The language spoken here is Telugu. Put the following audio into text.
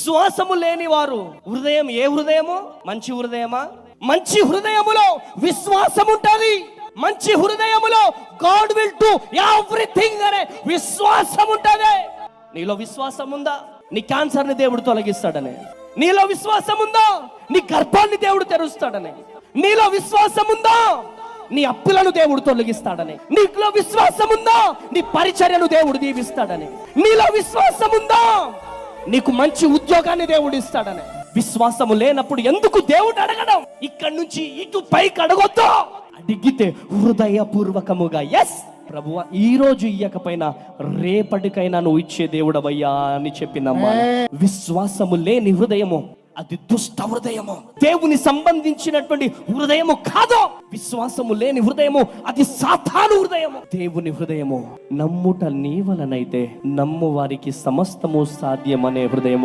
విశ్వాసము లేని వారు హృదయం ఏ హృదయము? మంచి హృదయమా? మంచి హృదయములో విశ్వాసం ఉంటుంది. మంచి హృదయములో గాడ్ విల్ డు ఎవ్రీథింగ్ అనే విశ్వాసం ఉంటుంది. నీలో విశ్వాసం ఉందా? నీ క్యాన్సర్ ని దేవుడు తొలగిస్తాడనే. నీలో విశ్వాసం ఉందా? నీ గర్భాన్ని దేవుడు తెరుస్తాడనే. నీలో విశ్వాసం ఉందా? నీ అప్పులను దేవుడు తొలగిస్తాడని. నీలో విశ్వాసం ఉందా? నీ పరిచర్యను దేవుడు దీవిస్తాడని. నీలో విశ్వాసం ఉందా? నీకు మంచి ఉద్యోగాన్ని దేవుడు ఇస్తాడని. విశ్వాసము లేనప్పుడు ఎందుకు దేవుడు అడగడం? ఇక్కడి నుంచి ఇటు పైకి అడగొద్దు. అడిగితే హృదయపూర్వకముగా ఎస్ ప్రభువా ఈ రోజు ఇయ్యకపోయినా రేపటికైనా నువ్వు ఇచ్చే దేవుడవయ్యా అని చెప్పి నమ్మాలి. విశ్వాసము లేని హృదయము అది దుష్ట హృదయము, దేవుని సంబంధించినటువంటి హృదయము కాదు. విశ్వాసము లేని హృదయము అది సాతాను హృదయము. దేవుని హృదయము నమ్ముట నీ వలనైతే నమ్ము వారికి సమస్తము సాధ్యమనే హృదయము.